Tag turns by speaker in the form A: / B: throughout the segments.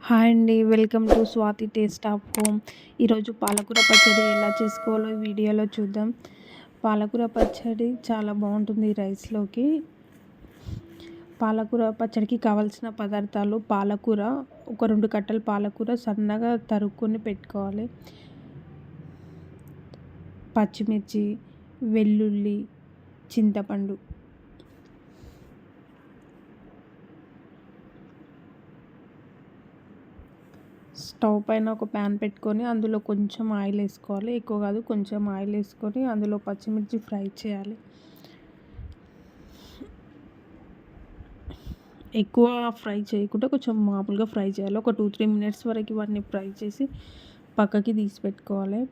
A: Hi అండి. Welcome to Swathi taste of home. ఈరోజు పాలకూర పచ్చడి ఎలా చేసుకోవాలో ఈ వీడియోలో చూద్దాం. పాలకూర పచ్చడి చాలా బాగుంటుంది రైస్లోకి. పాలకూర పచ్చడికి కావాల్సిన పదార్థాలు: పాలకూర ఒక 2 కట్టలు పాలకూర సన్నగా తరుక్కొని పెట్టుకోవాలి. పచ్చిమిర్చి, వెల్లుల్లి, చింతపండు. స్టవ్ పైన ఒక ప్యాన్ పెట్టుకొని అందులో కొంచెం ఆయిల్ వేసుకోవాలి. ఎక్కువ కాదు, కొంచెం ఆయిల్ వేసుకొని అందులో పచ్చిమిర్చి ఫ్రై చేయాలి. ఎక్కువ ఫ్రై చేయకుండా కొంచెం మామూలుగా ఫ్రై చేయాలి. ఒక 2-3 మినిట్స్ వరకు ఇవన్నీ ఫ్రై చేసి పక్కకి తీసి పెట్టుకోవాలి.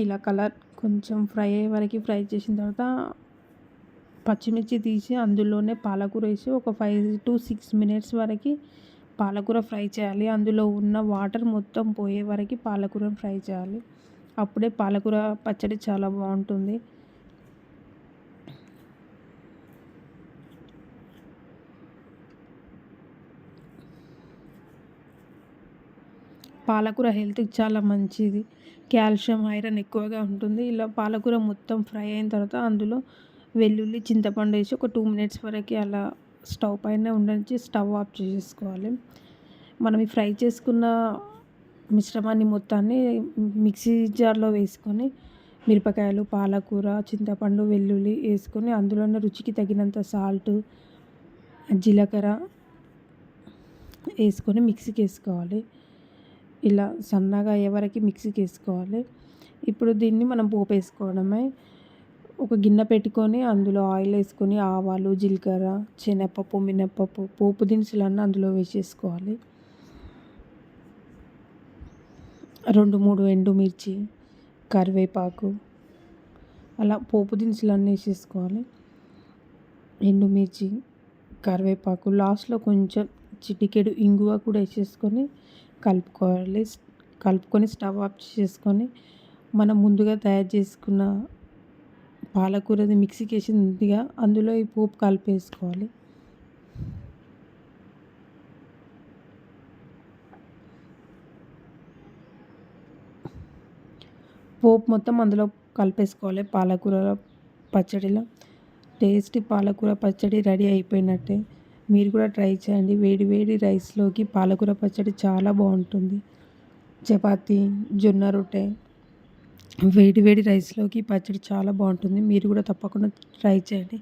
A: ఇలా కలర్ కొంచెం ఫ్రై అయ్యే వరకు ఫ్రై చేసిన తర్వాత పచ్చిమిర్చి తీసి అందులోనే పాలకూర వేసి ఒక 5-6 మినిట్స్ వరకు పాలకూర ఫ్రై చేయాలి. అందులో ఉన్న వాటర్ మొత్తం పోయే వరకు పాలకూరను ఫ్రై చేయాలి. అప్పుడే పాలకూర పచ్చడి చాలా బాగుంటుంది. పాలకూర హెల్త్కి చాలా మంచిది. కాల్షియం, ఐరన్ ఎక్కువగా ఉంటుంది. ఇలా పాలకూర మొత్తం ఫ్రై అయిన తర్వాత అందులో వెల్లుల్లి, చింతపండు వేసి ఒక 2 మినిట్స్ వరకు అలా స్టవ్ పైన ఉండనిచ్చి స్టవ్ ఆఫ్ చేసేసుకోవాలి. మనం ఈ ఫ్రై చేసుకున్న మిశ్రమాన్ని మొత్తాన్ని మిక్సీ జార్లో వేసుకొని మిరపకాయలు, పాలకూర, చింతపండు, వెల్లుల్లి వేసుకొని అందులోనే రుచికి తగినంత సాల్ట్, జీలకర్ర వేసుకొని మిక్సీకి వేసుకోవాలి. ఇలా సన్నగా అయ్యే వరకు మిక్సీకి వేసుకోవాలి. ఇప్పుడు దీన్ని మనం పోపు వేసుకోవడమే. ఒక గిన్నె పెట్టుకొని అందులో ఆయిల్ వేసుకొని ఆవాలు, జీలకర్ర, శనగపప్పు, మినప్పప్పు, పోపు దినుసులన్నీ అందులో వేసేసుకోవాలి. 2-3 ఎండుమిర్చి, కరివేపాకు, అలా పోపు దినుసులన్నీ వేసేసుకోవాలి. ఎండుమిర్చి, కరివేపాకు, లాస్ట్లో కొంచెం చిటికెడు ఇంగువ కూడా వేసేసుకొని కలుపుకోవాలి. కలుపుకొని స్టవ్ ఆఫ్ చేసుకొని మనం ముందుగా తయారు చేసుకున్న పాలకూరది మిక్సీకి వేసింది ఉందిగా, అందులో ఈ పోపు కలిపేసుకోవాలి. పోపు మొత్తం అందులో కలిపేసుకోవాలి. పాలకూర పచ్చడిలో టేస్టీ పాలకూర పచ్చడి రెడీ అయిపోయినట్టే. మీరు కూడా ట్రై చేయండి. వేడి వేడి రైస్లోకి పాలకూర పచ్చడి చాలా బాగుంటుంది. చపాతీ, జొన్న రొట్టె, వేడి వేడి రైస్లోకి పచ్చడి చాలా బాగుంటుంది. మీరు కూడా తప్పకుండా ట్రై చేయండి.